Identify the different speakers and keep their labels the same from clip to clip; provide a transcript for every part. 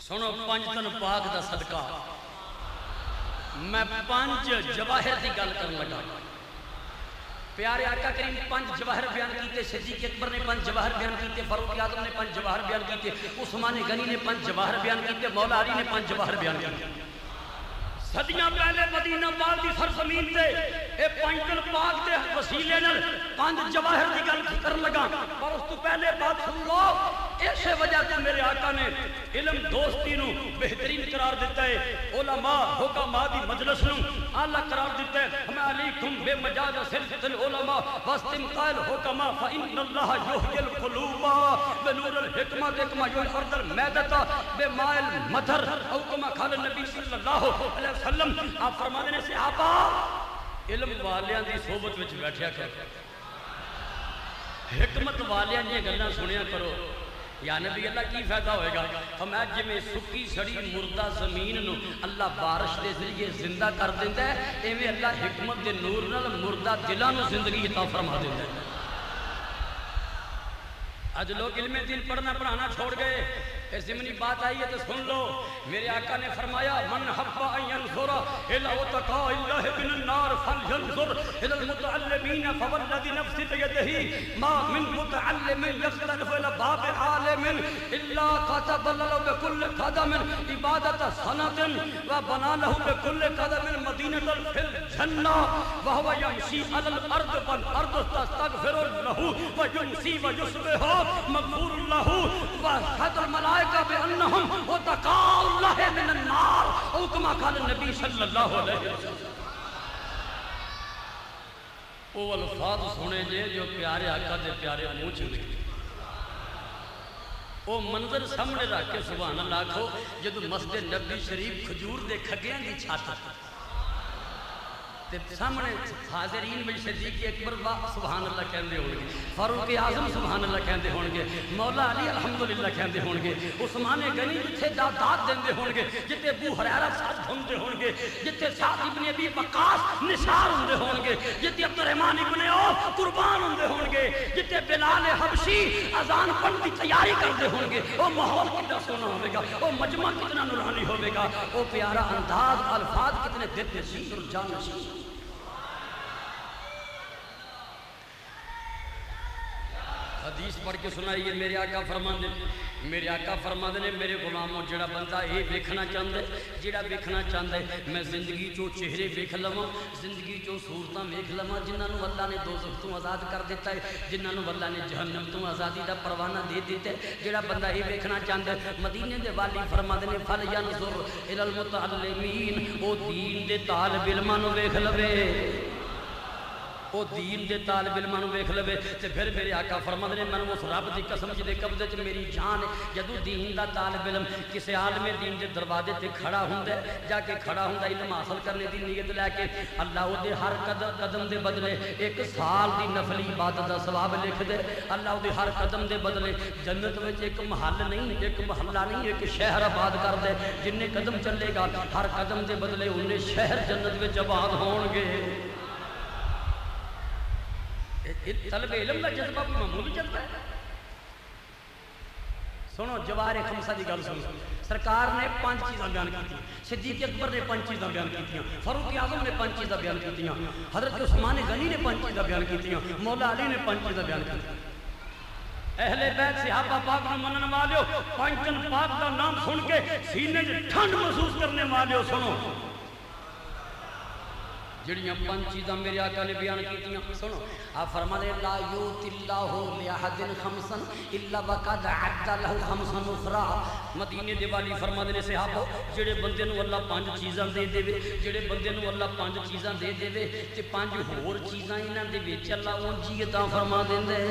Speaker 1: سنو پنج تن پاک دا صدقہ میں پنج جواہر دی گل کرن لگا. پیارے آقا کریم پنج جواہر بیان کیتے، صدیق اکبر نے پنج جواہر بیان کیتے، فاروق اعظم نے پنج جواہر بیان کیتے، عثمان غنی نے پنج جواہر بیان کیتے، مولا علی نے پنج جواہر بیان کیتے. صدیاں پہلے مدینہ پاک دی سرزمین تے اے پنج تن پاک دے وسیلے نال پنج جواہر دی گل کرن لگا. پر اس تو پہلے بات سن لو، ایسے وجہ سے میرے آقا نے علم دوستی نو بہترین قرار دیتا ہے، علماء حکماء دی مجلس نو اعلیٰ قرار دیتا ہے. ہمیں علیکم بے مجاز صرف العلماء واستمقاء الحکماء فإن اللہ یحیی القلوب بنور الحکمہ حکمہ یحیی الارض المیتۃ بماء المطر او کما قال النبی صلی اللہ علیہ وسلم. آپ فرماتے ہیں صحابہ علم والیاں دی صحبت وچ بیٹھیا کرو، حکمت والیاں دی گلاں سنیا کرو. یا نبی اللہ کی فائدہ ہوئے گا؟ فرمایا جی میں سکی سڑی مردہ زمین نو اللہ بارش دے ذریعے زندہ کر دیندہ ہے، ایویں اللہ حکمت دے نور نال مردہ دلاں نو زندگی عطا فرما دیندہ ہے. آج لوگ علم دین پڑھنا پڑھانا چھوڑ گئے. اس زمینی بات آئی ہے تو سن لو. میرے آقا نے فرمایا من حب ان ينظر الى اتقاء الله من النار فلينظر الى المتعلمين فوالذي نفسي بيده ما من متعلم يختلف الى باب عالم الا كتب له بكل قدم عبادة سنة وبنى له بكل قدم مدينة في الجنة وهو يمشي على الارض والارض تستغفر له ويمسي ويصبح مغفور له وحد الملائكة بأنهم وتقاء الله من النار او كما قال النبی صلی اللہ علیہ وسلم. وہ الفاظ سنے جے جو پیارے آقا دے پیارے منہ چ نکلے. وہ منظر سامنے رکھ کے سبحان اللہ کھو جدو مسجد نبی شریف کھجور دے کھگیاں دی چھاتا سامنے حاضرین میں صدیق اکبر سبحان اللہ کہندے ہونگے، فاروق اعظم سبحان اللہ کہندے ہونگے، مولا علی الحمدللہ کہندے ہونگے، عثمان غنی جتھے داد دیندے ہونگے، جتھے ابو ہریرہ ساتھ دھوندے ہونگے، جتھے سعد ابن ابی وقاص نثار ہوندے ہونگے، جتھے عبد الرحمن ابن عوف قربان ہوندے ہونگے، جتھے بلال حبشی اذان پڑھن دی تیاری کردے ہونگے. وہ ماحول کتنا سونا ہوئے گا، وہ مجمع کتنا نورانی ہوئے گا، وہ پیارا انداز الفاظ کتنے دل نشین اور جان نشین. حدیث پڑھ کے سنائیے. میرے آقا فرماندے نے میرے غلاموں جڑا بندہ یہ دیکھنا چاہتا ہے، جڑا دیکھنا چاہتا ہے میں زندگی چو چہرے دیکھ لواں، زندگی چو صورتاں دیکھ لواں جنہاں نو اللہ نے دوزخ تو آزاد کر دیتا ہے، جنہاں نو اللہ نے جہنم تو آزادی دا پروانہ دے دیتا ہے. جڑا بندہ یہ دیکھنا چاہتا ہے مدینے دے والی فرماندے نے فَلْيَنْظُرْ إِلَى الْمُتَعَلِّمِينَ او دین دے طالب علماں نو ویکھ لوے، وہ دین دے طالب علماں نو ویکھ لوے. تے پھر میرے آقا فرماندے نے میں اس رب دی قسم جے قبضے چ میری جان ہے، جدوں دین دا طالب علم کسے عالم دین دے دروازے تے کھڑا ہوندا ہے، جا کے کھڑا ہوندا علم حاصل کرنے دی نیت لے کے، اللہ او دے ہر قدم دے بدلے ایک سال دی نفلی عبادت دا ثواب لکھ دے. اللہ او دے ہر قدم دے بدلے جنت وچ ایک محل نہیں، ایک محلہ نہیں، ایک شہر آباد کر دے. جننے قدم چلے گا ہر قدم دے بدلے انہیں شہر جنت وچ آباد ہون گے. طلب علم کا جذبہ بھی معمولی جذبہ ہے. سنو جواہر خمسہ دی گل سنو. سرکار نے 5 چیزاں بیان کی، صدیق اکبر نے 5 چیزاں بیان کی، فاروق اعظم نے 5 چیزاں بیان کی، حضرت عثمان غنی نے 5 چیزاں بیان کی، مولا علی نے 5 چیزاں بیان کی. اہل بیت صحابہ پاک نو منن والیو 5 تن پاک دا نام سن کے سینے وچ ٹھنڈ محسوس کرنے والیو سنو. جڑیاں 5 چیزاں میرے آقا نے بیان کیتیاں سنو. آپ فرماتے لا یؤتی اللہ لأحد خمسا الا وقد اعد له خمسا اخرى. مدینے دے والی فرماتے نے صحابہ جڑے بندے نو اللہ 5 چیزاں دے دے، جڑے بندے نو اللہ 5 چیزاں دے دے تے 5 ہور چیزاں انہاں دے وچ اللہ اونجی عطا فرما دیندے.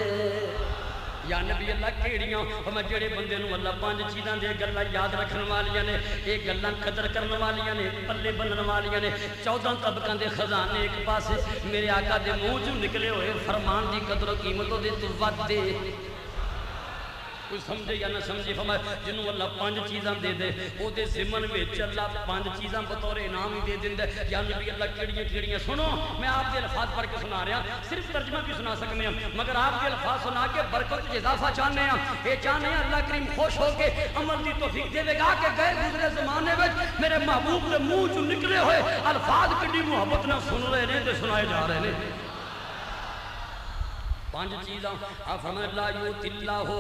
Speaker 1: یا نبی اللہ کیڑیاں ہمیں جڑے بندے نو اللہ 5 چیزاں دے گلاں یاد رکھن والیاں نے، ایک گلاں قدر کرن والیاں نے، پلے بنن والیاں نے. 14 طبقاں دے خزانے ایک پاسے میرے آقا دے منہ چوں نکلے ہوئے فرمان دی قدر و قیمتوں دے تو ود دے. کوئی سمجھے یا نہ سمجھے فرمایا جنہوں اللہ 5 چیزاں دے دے او دے ضمن وچ اللہ 5 چیزاں بطور انعام ہی دے دیندا ہے یا نبی اللہ کیڑیاں سنو میں آپ کے الفاظ پڑھ کے سنا رہا صرف ترجمہ بھی سنا سکنے ہیں مگر آپ کے الفاظ سنا کے برکت وچ اضافہ چاہنے ہیں اے چاہنے ہیں اللہ کریم خوش ہو کے عمل دی توفیق دے گا کہ گئے گزرے زمانے وچ میرے محبوب دے منہ چوں نکلے ہوئے الفاظ کڈی محبت نہ سن رہے نے تے سنائے جا رہے ہیں 5 چیزاں آپ فرمائے لا یوتی اللہ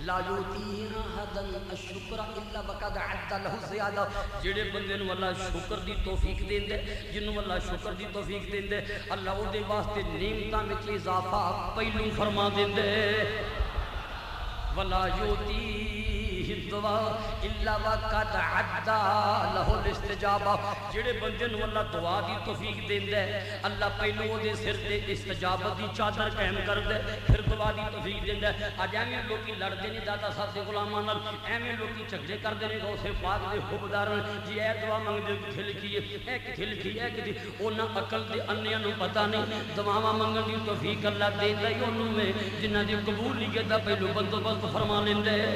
Speaker 1: لا یوتی احدن الشکر الا وقد عد له زیادہ جڑے بندے نو اللہ شکر دی توفیق دیندے جنوں اللہ شکر دی توفیق دیندے اللہ او دے واسطے نعمتاں وچ اضافہ پہلو فرما دیندے ولا یوتی دعا الا وقد عد له الاستجابہ جڑے بندے نو اللہ دعا دی توفیق دیندا ہے اللہ پہلو او دے سر تے استجابت دی چادر قائم کر دے پھر دعا دی توفیق دیندا ہے اج ایویں لوکی لڑدے نے داتا صاحب دے غلاماں نال ایویں لوکی جھگڑے کردے نے غوث پاک دے حبدار جی اے دعا منگدے کتھے لکھی ہے اے کتھے لکھی ہے کہ انہاں عقل دے انیاں نو پتہ نہیں دعاواں منگن دی توفیق اللہ دیندا ہی اونوں میں جنہاں دی قبولیت دا پہلو بندوبست فرما لیندا ہے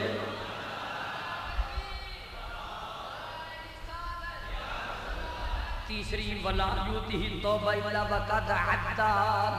Speaker 1: تیسری ولا یوتیہ توبہ الا وقد عد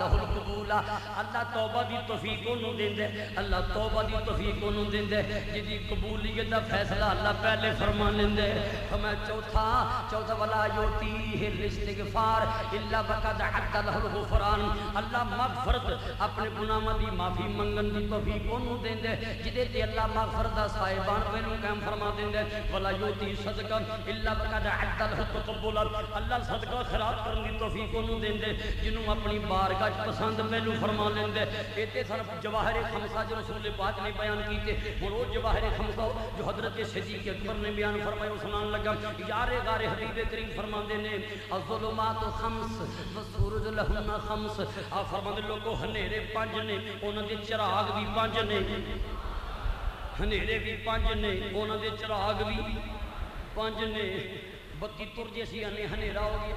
Speaker 1: له القبول اللہ توبہ دی توفیق انہوں دیندے اللہ توبہ دی توفیق انہوں دیندے جدی قبولیت دا فیصلہ اللہ پہلے فرما لیندے ہمیں چوتھا ولا یوتیہ الاستغفار الا وقد عد له الغفران اللہ مغفرت اپنے گناہاں دی معافی منگن دی توفیق انہوں دیندے جدے تے اللہ مغفرت دا صاحبان پہلو قائم فرما دیندے ولا یوتیہ صدقہ الا وقد عد له التقبل اللہ صدقہ خیرات کرن دی توفیق انہوں دیندے جنہوں اپنی بارگاہ پسند پہلو فرما لیندے ایتے صرف جواہر خمسہ جو رسول پاک نے بیان کیتے اور وہ جواہر خمسہ جو حضرت صدیق اکبر نے بیان فرمایا سنان لگا یار غار حبیب کریم فرماندے نے الظلمات خمس والسورج لہن خمس آپ فرماندے لوگوں ہنیرے 5 نے انہاں دے چراغ بھی 5 نے ہنیرے بھی 5 نے انہاں دے چراغ بھی 5 نے بتی تر جیسی ہنیرا ہو گیا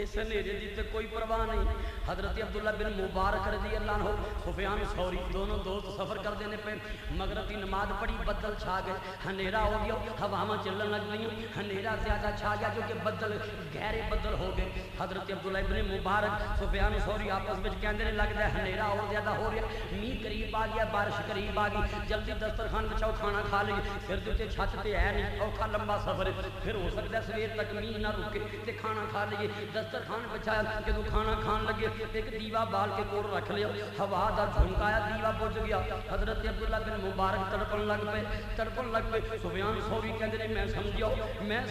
Speaker 1: اس ہنیرے دی تے کوئی پرواہ نہیں حضرت عبداللہ بن مبارک رضی اللہ عنہ سفیان ثوری دونوں دوست سفر کر دینے پہ مغرب کی نماز پڑھی بدل چھا گئے ہنیرا ہو گیا ہواواں چلن لگ گئی ہنیرا زیادہ چھا گیا جو کہ بدل گہرے بدل ہو گئے حضرت عبداللہ بن مبارک سفیان ثوری آپس میں کہندے لگدا ہے ہنیرا اور زیادہ ہو رہا میہ قریب آ گیا بارش قریب آ گئی جلدی دسترخوان بچاؤ کھانا کھا لئے پھر تے چھت تے ہے نہیں اوکھا لمبا سفر پھر ہو سکتا ہے سویر تک میہ نہ رکے تے کھانا کھا لئے دسترخوان بچایا جدو کھانا کھان لگے ایک دیوا بال کے کول رکھ لیا ہوا دا جھونکایا دیوا بجھ گیا حضرت عبداللہ بن مبارک تڑپن لگ پے سفیان ثوری کہندے نے میں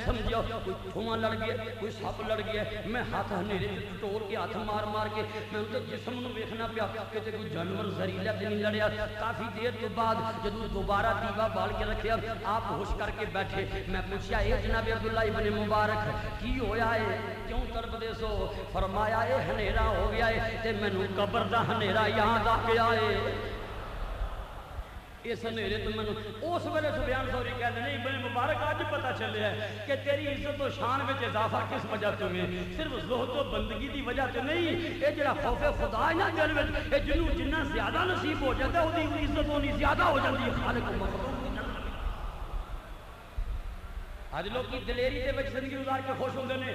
Speaker 1: سمجھیا کوئی دھواں لڑ گیا کوئی سپ لڑ گیا میں ہاتھ ہنیرے ٹور کے ہاتھ مار کے میں ان کے جسم نو ویکھنا پیا کہ کوئی جانور زہریلا تے نہیں لڑیا کافی دیر تو بعد جدو دوبارہ دیوا بال کے رکھیا آپ ہوش کر کے بیٹھے میں پوچھیا اے جناب عبداللہ ابن مبارک کی ہویا ہے کیوں تڑپ دے سو فرمایا اے ہنیرا ہو گیا ہے تے مینوں قبر دا ہنیرا یاد آ گیا ہے اس ہنیرے تو مینوں اس ویلے سفیان ثوری کہندے نہیں ابن مبارک اج پتہ چلیا ہے کہ تیری عزت و شان وچ اضافہ کس وجہ تو ہے صرف زہد و بندگی دی وجہ تو نہیں اے جڑا خوف خدا ہے نا دل وچ اے جنوں جنہ زیادہ نصیب ہو جاتا ہے اودی عزت ہونی زیادہ ہو جاندی ہے خالق و مخلوق آج لوگ کی دلیری دے وچ زندگی گزار کے خوش ہوندے نے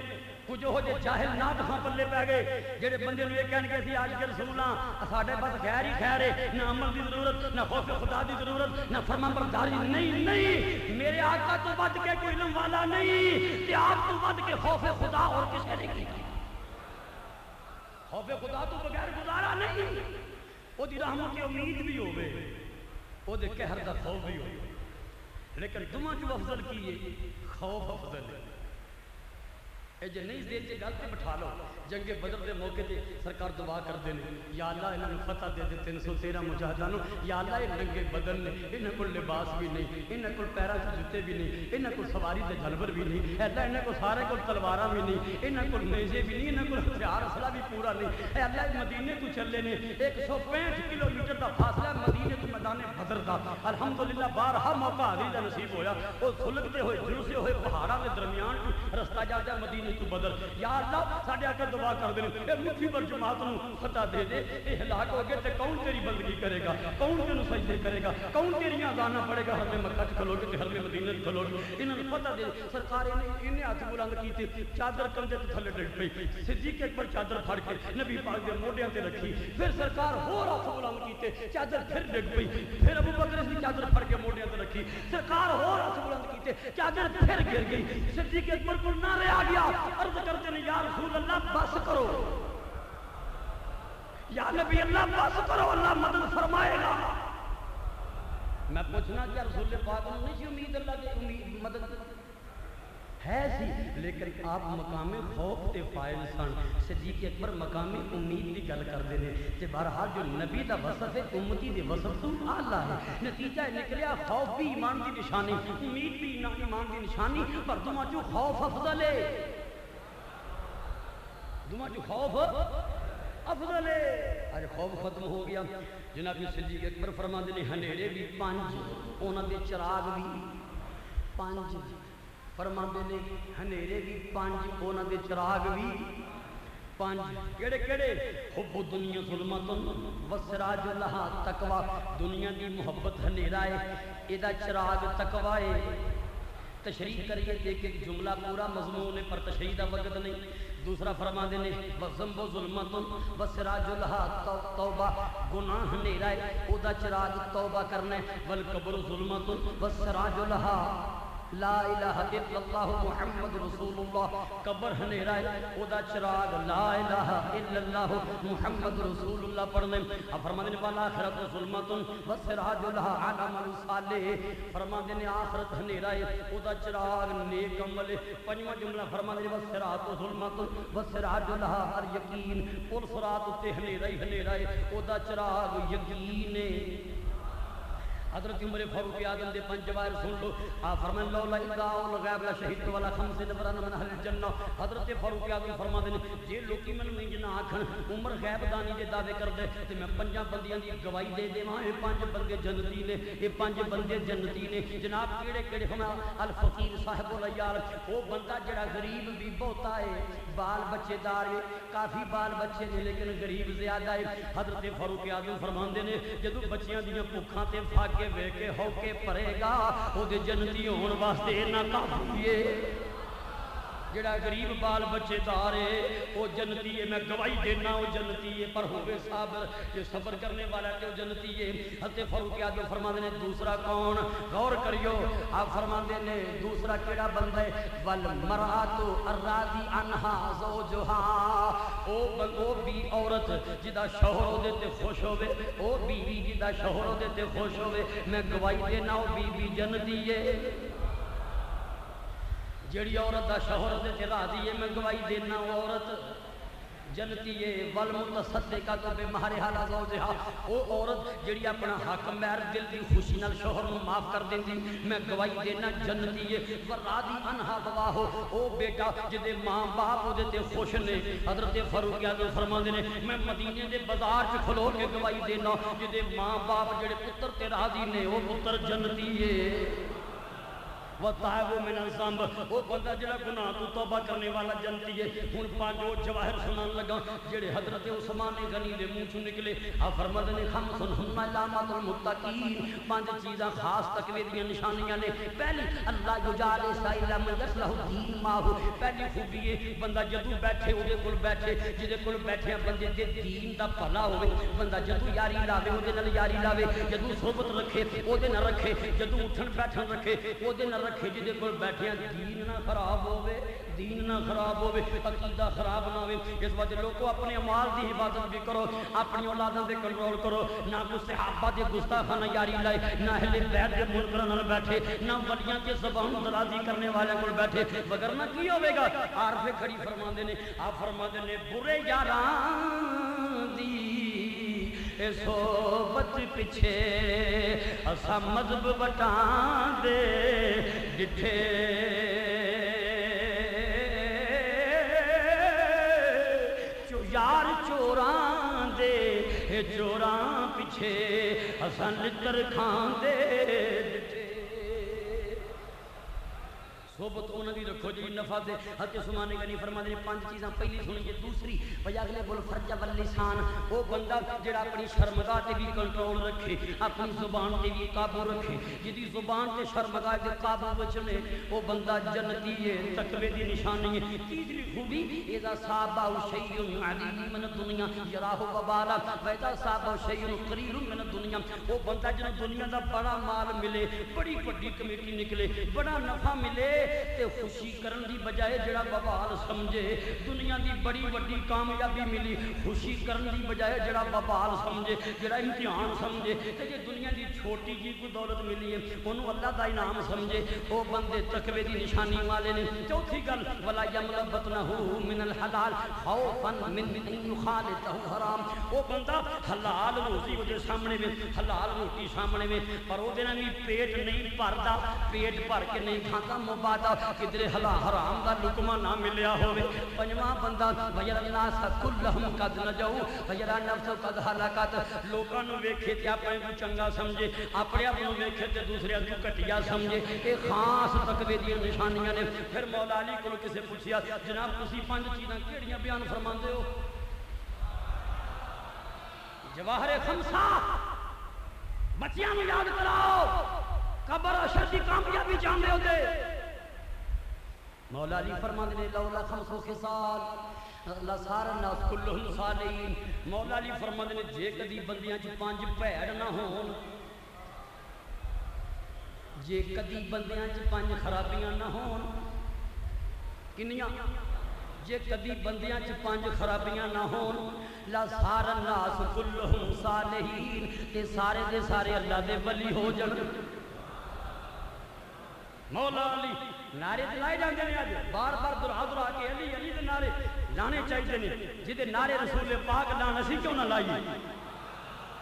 Speaker 1: کچھ ہو جے جاہل نہ دکھاں پلے پہ گئے جڑے بندے نو یہ کہن کے سی آج کے رسولاں ساڈے پاس خیر ہی خیر ہے نہ عمل دی ضرورت نہ خوف خدا دی ضرورت نہ فرمانبرداری نہیں میرے آقا تو ود کے کوئی علم والا نہیں تے آپ تو ود کے خوف خدا اور کسے نے کی خوف خدا تو بغیر گزارا نہیں او دی رحمت کی امید بھی ہوے او دے قہر دا خوف بھی ہوے لیکن دماں جو افضل کیے خوف افضل ہے اے جے نہیں دے تے گل تے بٹھا لو جنگ بدر دے موقع تے سرکار دعا کردے نے یا اللہ انہاں نوں فتح دے دے 313 مجاہداں نوں یا اللہ اے ننگے بدن نے انہاں کول لباس بھی نہیں انہاں کول پیراں تے جوتے بھی نہیں انہاں کول سواری تے جانور بھی نہیں اے اللہ انہاں کول سارے کول تلواراں بھی نہیں انہاں کول نیزے بھی نہیں انہاں کول ہتھیار اسلحہ بھی پورا نہیں اے اللہ مدینے تو چلے نے 165 کلومیٹر دا فاصلہ مدینے تو میدان بدر دا الحمدللہ بارہا موقع حاضری دا نصیب ہویا وہ سلگتے ہوئے جلسے ہوئے پہاڑاں دے درمیان رستہ جاتا ہے مدینے تو بدر یا اللہ ساڈے آقا دعا کر دے اے مٹھی پر جماعت نو فتح دے دے اے ہلاک ہو گئے تے کون تیری بندگی کرے گا کون تینوں سجدے کرے گا کون تیریاں اذاناں پڑھے گا حرم مکہ وچ کھلو کے حرم مدینہ وچ کھلو انہاں نوں فتح دے سرکار نے ہاتھ بلند کیتے چادر کندھے تے تھلے ڈگ پئی صدیق اکبر چادر پھڑ کے نبی پاک دے موڈیاں تے رکھی پھر سرکار ہور ہاتھ بلند کیتے چادر پھر ڈگ پئی پھر ابو بکر نے چادر پھڑ کے موڈیاں تے رکھی سرکار ہور ہاتھ بلند کیتے چادر پھر گر گئی صدیق اکبر کو نعرے آ گیا عرض کرتے ہیں یا رسول اللہ بس کرو یا نبی اللہ بس کرو اللہ مدد فرمائے گا میں پوچھنا کیا رسول پاک نے نہیں امید اللہ کی امید مدد ہے سی لیکن آپ مقام خوف تے فائل سن صدیق اکبر مقام امید کی گل کرتے ہیں کہ بہرحال جو نبی دا وصف ہے امتی دے وصف تو اعلیٰ ہے نتیجہ نکلیا خوف بھی ایمان کی نشانی امید بھی ایمان کی نشانی پر دماں جو خوف افضل ہے دماں جو خوف افضل ہے آج خوف ختم ہو گیا جناب صدیق اکبر فرماندے نے ہنیرے بھی پانچ انہاں دے چراغ بھی پانچ فرماندے نے ہنیرے بھی پانچ انہاں دے چراغ بھی پانچ کیڑے کیڑے حب دنیا ظلمت وسراج لہا تقوی دنیا دی محبت ہنیرا ہے ایدہ چراغ تقوی ہے تشریح کریے دیکھ ایک جملہ پورا مضمون ہے پر تشریح دا وقت نہیں دوسرا فرما دینے وَذَنْبُ ظُلْمَةٌ وَسِرَاجُ لَهَا توبہ گناہ نیرا ہے او دا چراغ توبہ کرنے وَالْقَبْرُ ظُلْمَةٌ وَسِرَاجُ لَهَا لا الہ الا اللہ محمد رسول اللہ قبر ہنیرا ہے او دا چراغ لا الہ الا اللہ محمد رسول اللہ پڑھنے اب فرمانے والآخرت ظلمت وسراج لها عالم صالح فرمانے نے آخرت ہنیرا ہے او دا چراغ نیک عمل پنجواں جملہ فرمانے وسرات ظلمت وسراج لها ہر یقین اور صراط تے ہنیرا ہی ہنیرا ہے او دا چراغ یقین حضرت عمر فاروق اعظم دے پنج جواہر سن لو آپ فرمائیں لولا اذاء الغیب لا شہدت ولا خمس نفرا من اہل الجنہ حضرت فاروق اعظم فرماتے ہیں جے لوکی من نہیں جنا آکھن عمر غیب دانی دے دعوے کر دے تے میں پنجاں بندیاں دی گواہی دے دیواں اے پنج بندے جنتی نے اے پنج بندے جنتی نے جناب کیڑے کیڑے فرمایا الفقیر صاحب العیال او بندہ جڑا غریب بھی بہتا ہے بال بچے دار ہے کافی بال بچے نے لیکن غریب زیادہ ہے حضرت فاروق اعظم فرماندے نے جدوں بچیاں دیاں بھوکاں تے کے ویکے ہو کے پرے گا او دے جنتی ہون واسطے نہ کافی ہے جڑا غریب بال بچے دارے او جنتی ہے میں گواہی دینا او جنتی ہے پر ہوئے صابر جو صبر کرنے والا ہے او جنتی ہے حضرت فاروق اعظم فرماندے نے دوسرا کون غور کریو آپ فرماندے نے دوسرا کیڑا بندہ ہے والمرأۃ الراضی عنہا زوجہا او بھی عورت جدا شوہر او دے تے خوش ہوے او بیوی جدا شوہر او دے تے خوش ہوے میں گواہی دینا او بیوی جنتی ہے جڑی عورت دا شوہر دے تے راضی ہے میں گواہی دینا وہ عورت جنتی ہے والمتصدقۃ بمہرہا لزوجہا او عورت جڑی اپنا حق مہر دل دی خوشی نال شوہر نوں معاف کر دیندی میں گواہی دینا جنتی ہے وراضی عنہا گواہ او بیٹا جدے ماں باپ او دے تے خوش نے حضرت فاروق اعظم فرماندے نے میں مدینے دے بازار وچ کھلو کے گواہی دینا جدے ماں باپ جڑے پتر تے راضی نے او پتر جنتی ہے وَتَعَوُ مِنَ الزَّنْبِ وہ بندہ جڑا گناہ تو توبہ کرنے والا جنتی ہے ہن پانچو جواہر سنان لگا جڑے حضرت عثمان غنی دے منہ چوں نکلے آپ فرماتے نے خمسن ہن علامات المتقین پانچ چیزاں خاص تقوی دی نشانیاں نے پہلی اللہ یجعل سائل من یصلح الدین ماہو پہلی خوبی ہے بندہ جدوں بیٹھے او دے کول بیٹھے جدے کول بیٹھے بندے دے دین دا بھلا ہوے بندہ جدوں یاری لاوے او دے نال یاری لاوے جدوں صحبت رکھے او دے نال رکھے جدوں اٹھن بیٹھن رکھے او دے نال رکھے جدے کول بیٹھے دین نہ خراب ہوے دین نہ خراب ہوے عقیدہ خراب نہ ہوے اس وجہ لوگوں اپنے اعمال دی حفاظت بھی کرو اپنی اولاداں دے کنٹرول کرو نہ کوئی صحابہ دے گستاخانہ یاری لائے نہ اہل بیت دے منکراں نال بیٹھے نہ ولیاں کے زبان درازی کرنے والے کول بیٹھے وگرنہ کی ہوے گا عارف کھڑی فرماندے نے آپ فرماندے نے برے یاراں دی اے صحبت پچھے اسا مذہب وٹاں دے ڈٹھے یار چوراں دے چوراں پچھے حسن لتر کھاندے صحبت انہوں نے رکھو جی نفع دے حضرت عثمان غنی فرما دے 5 چیزاں پہلی سنیے دوسری اگلے بول فرج واللسان وہ بندہ جڑا اپنی شرمگاہ تے بھی کنٹرول رکھے اپنی زبان تے بھی قابو رکھے جدی زبان تے شرمگاہ دے قابو وچ لے وہ بندہ جنتی ہے تقوی دی نشانی ہے تیسری خوبی اذا صابہ شیء عظیم من الدنیا یراہ وبالا واذا صابہ شیء قلیل من الدنیا وہ بندہ جنوں دنیا دا بڑا مال ملے بڑی بڑی کمیٹی نکلے بڑا نفع ملے تے خوشی کرن دی بجائے جڑا ببال سمجھے دنیا دی بڑی بڑی کامیابی ملی خوشی کرن دی بجائے جڑا ببال سمجھے جڑا امتحان سمجھے تے جے دنیا دی چھوٹی جی کو دولت ملی ہے انہوں اللہ دا انعام سمجھے وہ بندے تقوی دی نشانی والے نے چوتھی گل ولا یملا بطنہ من الحلال خوفا من ان یخالطہ حرام وہ بندہ حلال روزی وہ سامنے میں حلال روٹی سامنے میں پر وہ دینا بھی پیٹ نہیں بھردا پیٹ بھر کے نہیں کھاتا مباد کدھر حرام دا لقمہ نہ ملیا ہوئے پنجواں بندہ وَيَرَ النَّاسَ كُلَّهُمْ قَدْ نَجَوْا وَيَرَ النَّفْسُ قَدْ هَلَكَتْ لوکاں نوں ویکھے تے اپنے کو چنگا سمجھے اپنے آپ نوں ویکھے تے دوسرے کو گھٹیا سمجھے اے خاص تقوی دی نشانیاں نے پھر مولا علی کو کسے پوچھیا جناب تسی 5 چیزاں کیڑیاں بیان فرماندے ہو جواہر خمسہ بچیاں نوں یاد کراؤ قبر اشر دی کامیابی جاندے ہو دے مولا علی فرماندے نے لولا خمس خصال لصار الناس كلهم صالحین مولا علی فرماندے نے جے کدی بندیاں چ 5 بھیڑ نہ ہون جے کدی بندیاں چ 5 خرابیاں نہ ہون کنیاں جے کدی بندیاں چ 5 خرابیاں نہ ہون لصار الناس كلهم صالحین تے سارے دے سارے اللہ دے ولی ہو جان مولا علی نعرے دلائے جاندے نے آج بار بار درا درا کے علی علی دے نعرے لانے چاہیے نے جدے نعرے رسول پاک لان اسی کیوں نہ لائیے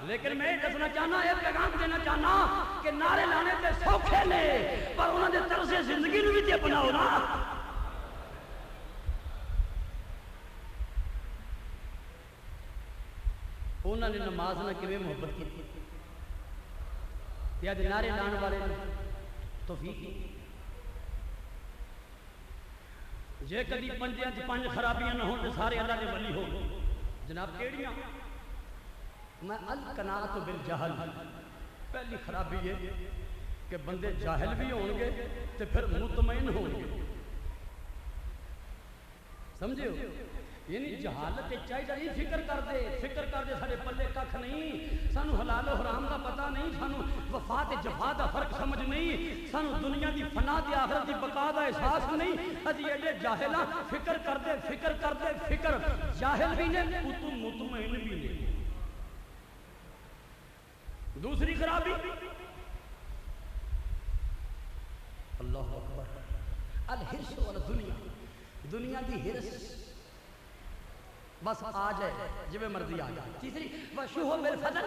Speaker 1: لیکن میں دسنا چاہنا ہے پیغام دینا چاہنا کہ نعرے لانے تے سوکھے نے پر انہاں دے طرز زندگی نوں وی تے اپناؤ نا انہاں نے نماز نہ کیویں محبت کی تے اج نعرے لان والے توفیق جے کدی پنجیاں چ 5 خرابیاں نہ ہون تے سارے اللہ دے ولی ہو جناب کیڑیاں میں القناعت بالجہل پہلی خرابی ہے کہ بندے جاہل بھی ہون گے تے پھر مطمئن ہون گے سمجھے ہو یعنی جہالت چاہیے نہیں فکر کر دے سارے پلے کھ نہیں سانو حلال و حرام دا پتہ نہیں سانو وفات جفا دا فرق سمجھ نہیں سانو دنیا دی فنا دی آخرت دی بقا دا احساس نہیں اجی ایڈے جاہلاں فکر کر دے جاہل بھی نے مطمئن بھی نے دوسری خرابی اللہ اکبر الحرص والدنیا دنیا دی حرص بس آ جائے جب مرضی آ جائے تیسری وشوہ بالفضل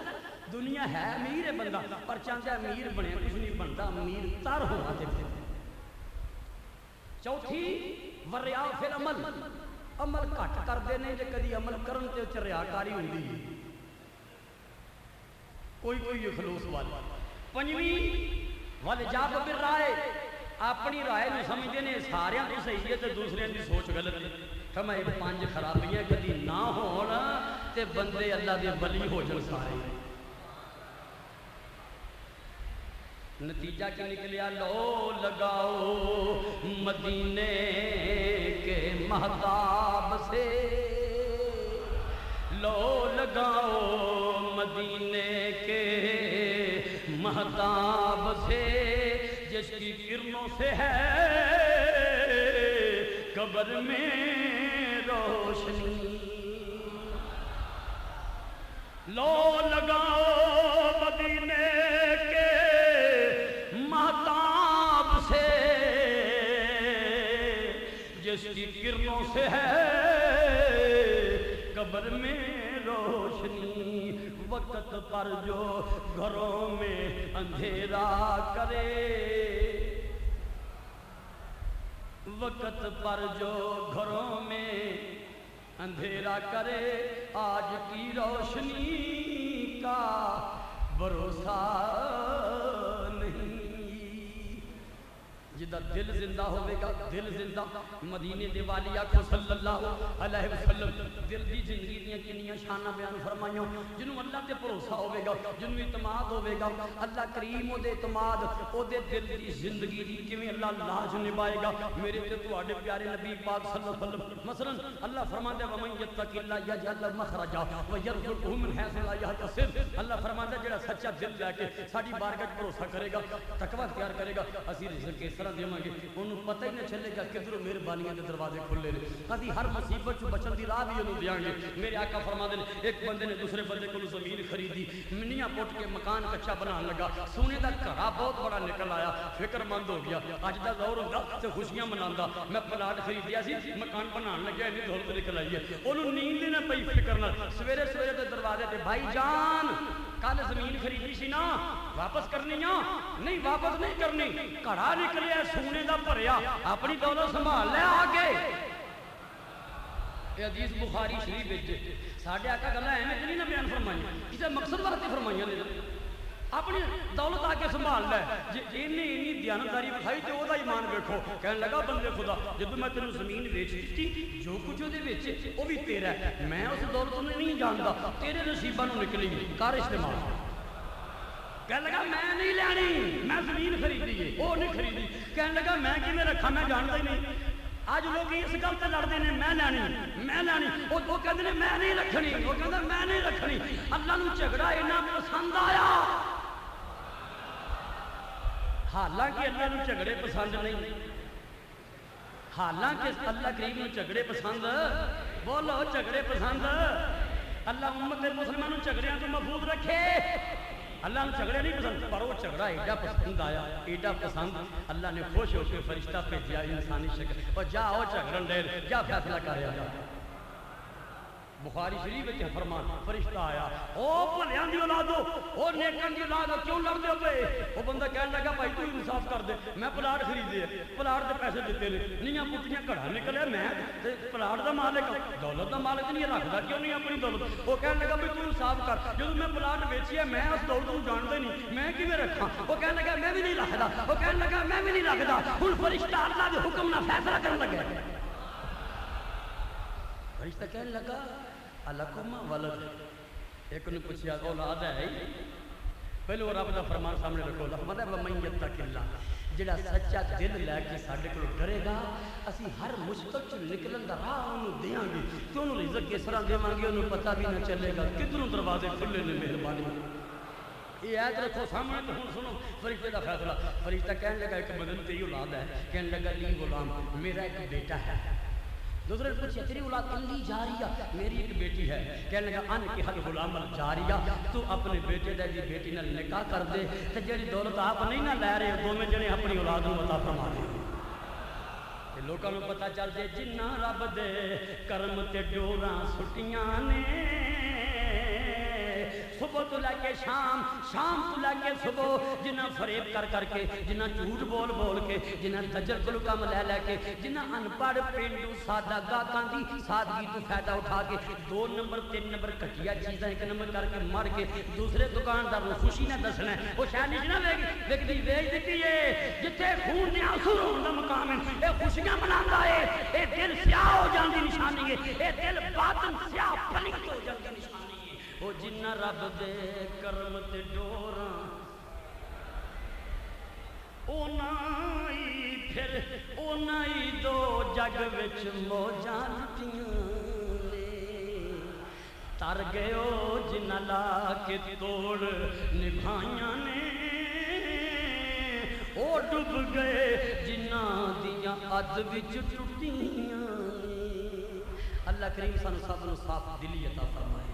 Speaker 1: دنیا ہے امیر ہے بندہ پر چاہتا ہے امیر بنے کچھ نہیں بنتا امیر تر ہونا چاہتے چوتھی وریا فی العمل عمل گھٹ کر دینے جے کدی عمل کرن تے وچ ریاکاری ہوندی ہے کوئی خلوص والا پنجویں والجاب بالرائے اپنی رائے نو سمجھدے نے سارے تو صحیح ہے تے دوسرے دی سوچ غلط ہے فرمائے 5 خرابیاں کدی نہ ہون تے بندے اللہ دے ولی ہو جان سارے نتیجہ کیا نکلیا لو لگاؤ مدینے کے مہتاب سے لو لگاؤ مدینے کے مہتاب سے جس کی کرنوں سے ہے قبر میں روشنی لو لگاؤ مدینے کے مہتاب سے جس کی کرنوں سے ہے قبر میں روشنی وقت پر جو گھروں میں اندھیرا کرے وقت پر جو گھروں میں اندھیرا کرے آج کی روشنی کا بھروسہ نہیں جدا دل زندہ ہوئے گا دل زندہ مدینے دے والی آکھو صلی اللہ علیہ وسلم دل دی زندگی دیاں کنیاں شانہ بیان فرمائیوں جنہوں اللہ تے بھروسہ ہوئے گا جنہوں اعتماد ہوئے گا اللہ کریم او دے اعتماد او دے دل دی زندگی دی کیویں اللہ لاج نبھائے گا میرے تے تواڈے پیارے نبی پاک صلی اللہ علیہ وسلم مثلا اللہ فرماتا ہے ومن یتق اللہ یجعل له مخرجا ويرزقه من حيث لا يحتسب اللہ فرماتا ہے جڑا سچا دل لے کے ساڈی بارگاہ بھروسہ کرے گا تقوی اختیار کرے گا اسی رزق اس طرح دیواں گے انہوں پتہ ہی نہ چلے گا کدھروں مہربانیاں دے دروازے کھلے نے کدی ہر مصیبت چ بچن دی راہ بھی انہوں دیاں گے میرے آقا فرماتے ہیں ایک بندے نے دوسرے بندے کو زمین خریدی منیاں پٹ کے مکان کچا بنان لگا سونے دا گھڑا بہت بڑا نکل آیا فکر مند ہو گیا اج دا دور ہوندا تے خوشیاں مناندا میں پلاٹ خریدیا سی مکان بنان لگیا انی دولت نکل آئی ہے انہوں نیند نہ پئی فکر نال سویرے سویرے تے دروازے تے بھائی جان کل زمین خریدی سی نا واپس کرنی آ نہیں واپس نہیں کرنی گھڑا نکلیا سونے دا بھریا اپنی دولت سنبھال لے آگے یہ حدیث بخاری شریف وچ ساڈے آقا گلاں ایویں نہیں نہ بیان فرمائیاں کسے مقصد واسطے فرمائیاں نے اپنی دولت آ کے سنبھال لے جی اینی دیانتداری بکھائی تے اودا ایمان ویکھو کہن لگا بندے خدا جدوں میں تینوں زمین ویچ دتی جو کچھ دے وچ او بھی تیرا ہے میں اس دولت نوں نہیں جاندا تیرے نصیباں نوں نکلی کر استعمال کہنے لگا میں نہیں لینی میں زمین خریدی ہے وہ نہیں خریدی کہنے لگا میں کیویں رکھا میں جانتا ہی نہیں آج لوگ اس گل تے لڑتے ہیں میں لینی وہ کہتے ہیں میں نہیں رکھنی وہ کہتا میں نہیں رکھنی اللہ نوں جھگڑا اتنا پسند آیا حالانکہ اللہ نوں جھگڑے پسند نہیں حالانکہ اللہ کریم نوں جھگڑے پسند بولو جھگڑے پسند اللہ امت مسلمانوں جھگڑیاں تو محفوظ رکھے اللہ نے جھگڑے نہیں پسند پر وہ جھگڑا ایڈا پسند آیا ایڈا پسند اللہ نے خوش ہو کے فرشتہ بھیجا انسانی شکل اور جاؤ جھگڑن دے کیا فیصلہ کریا جا بخاری شریف میں فرمان فرشتہ آیا او بھلیاں دی اولادو او نیکاں دی اولادو کیوں لڑدے پے وہ بندہ کہنے لگا بھائی تو انصاف کر دے میں پلاٹ خریدے پلاٹ دے پیسے دیتے نے نیاں پٹیاں گھڑا نکلے میں پلاٹ دا مالک دولت دا مالک نہیں رکھدا کیوں نہیں اپنی دولت وہ کہنے لگا بھائی تو انصاف کر جدوں میں پلاٹ بیچی ہے میں اس دولت نوں جاندا ہی نہیں میں کیویں رکھاں وہ کہنے لگا میں بھی نہیں رکھدا وہ کہنے لگا میں بھی نہیں رکھدا ہن فرشتہ اللہ دے حکم نال فیصلہ کرن لگا فرشتہ کہنے لگا الکم ولد ایک نے پوچھا اولاد ہے پہلے وہ رب دا فرمان سامنے رکھو مطلب ومن یتق اللہ جڑا سچا دل لے کے ساڈے کول ڈرے گا اسی ہر مشکل چ نکلن دا راہ انہوں دیاں گے کہ انہوں رزق کس طرح دیواں گے انہوں پتہ بھی نہ چلے گا کدھروں دروازے کھلے نے مہربانی یہ آیت رکھو سامنے تو ہن سنو فرشتے دا فیصلہ فرشتہ کہنے لگا ایک بدن تیری اولاد ہے کہنے لگا لی غلام میرا ایک بیٹا ہے دوسرے پوچھا تیری اولاد لی جاریہ میری ایک بیٹی ہے کہنے لگا ان کی حد غلام الجاریہ تو اپنے بیٹے دے دی بیٹی نال نکاح کر دے تے جڑی دولت آپ نہیں نہ لے رہے دو میں جنے اپنی اولاد نوں عطا فرما دے تے لوکاں نوں پتہ چل جے جنہ رب دے کرم تے ڈوراں سٹیاں نے صبح تو لے کے شام شام تو لے کے صبح جنہ فریب کر کر کے جنہ جھوٹ بول بول کے جنہ دجل کلو کام لے کے جنہ انپڑھ پینڈو سادہ گاہکاں دی سادگی تو فائدہ اٹھا کے 2 نمبر 3 نمبر گھٹیا چیزاں 1 نمبر کر کے مر کے دوسرے دکاندار نوں خوشی نہ دسنا ہے وہ شاید نہیں نہ ویکھدی ویچ دتی ہے جتھے خون نے آنسو رون دا مقام ہے اے خوشیاں مناندا ہے اے دل سیاہ ہو جاندی نشانی ہے اے دل باطن سیاہ پلیت ہو جاندی نشانی وہ جنہ رب دے کرم تے ڈوراں اونائی پھر اونائی دو جگ وچ موجاں لٹیاں نے تر گئے او جنہ لا کے توڑ نبھائیاں نے او ڈب گئے جنہ دیاں اد وچ ٹٹیاں نے اللہ کریم سانو سب نوں صاف دلی عطا فرمائے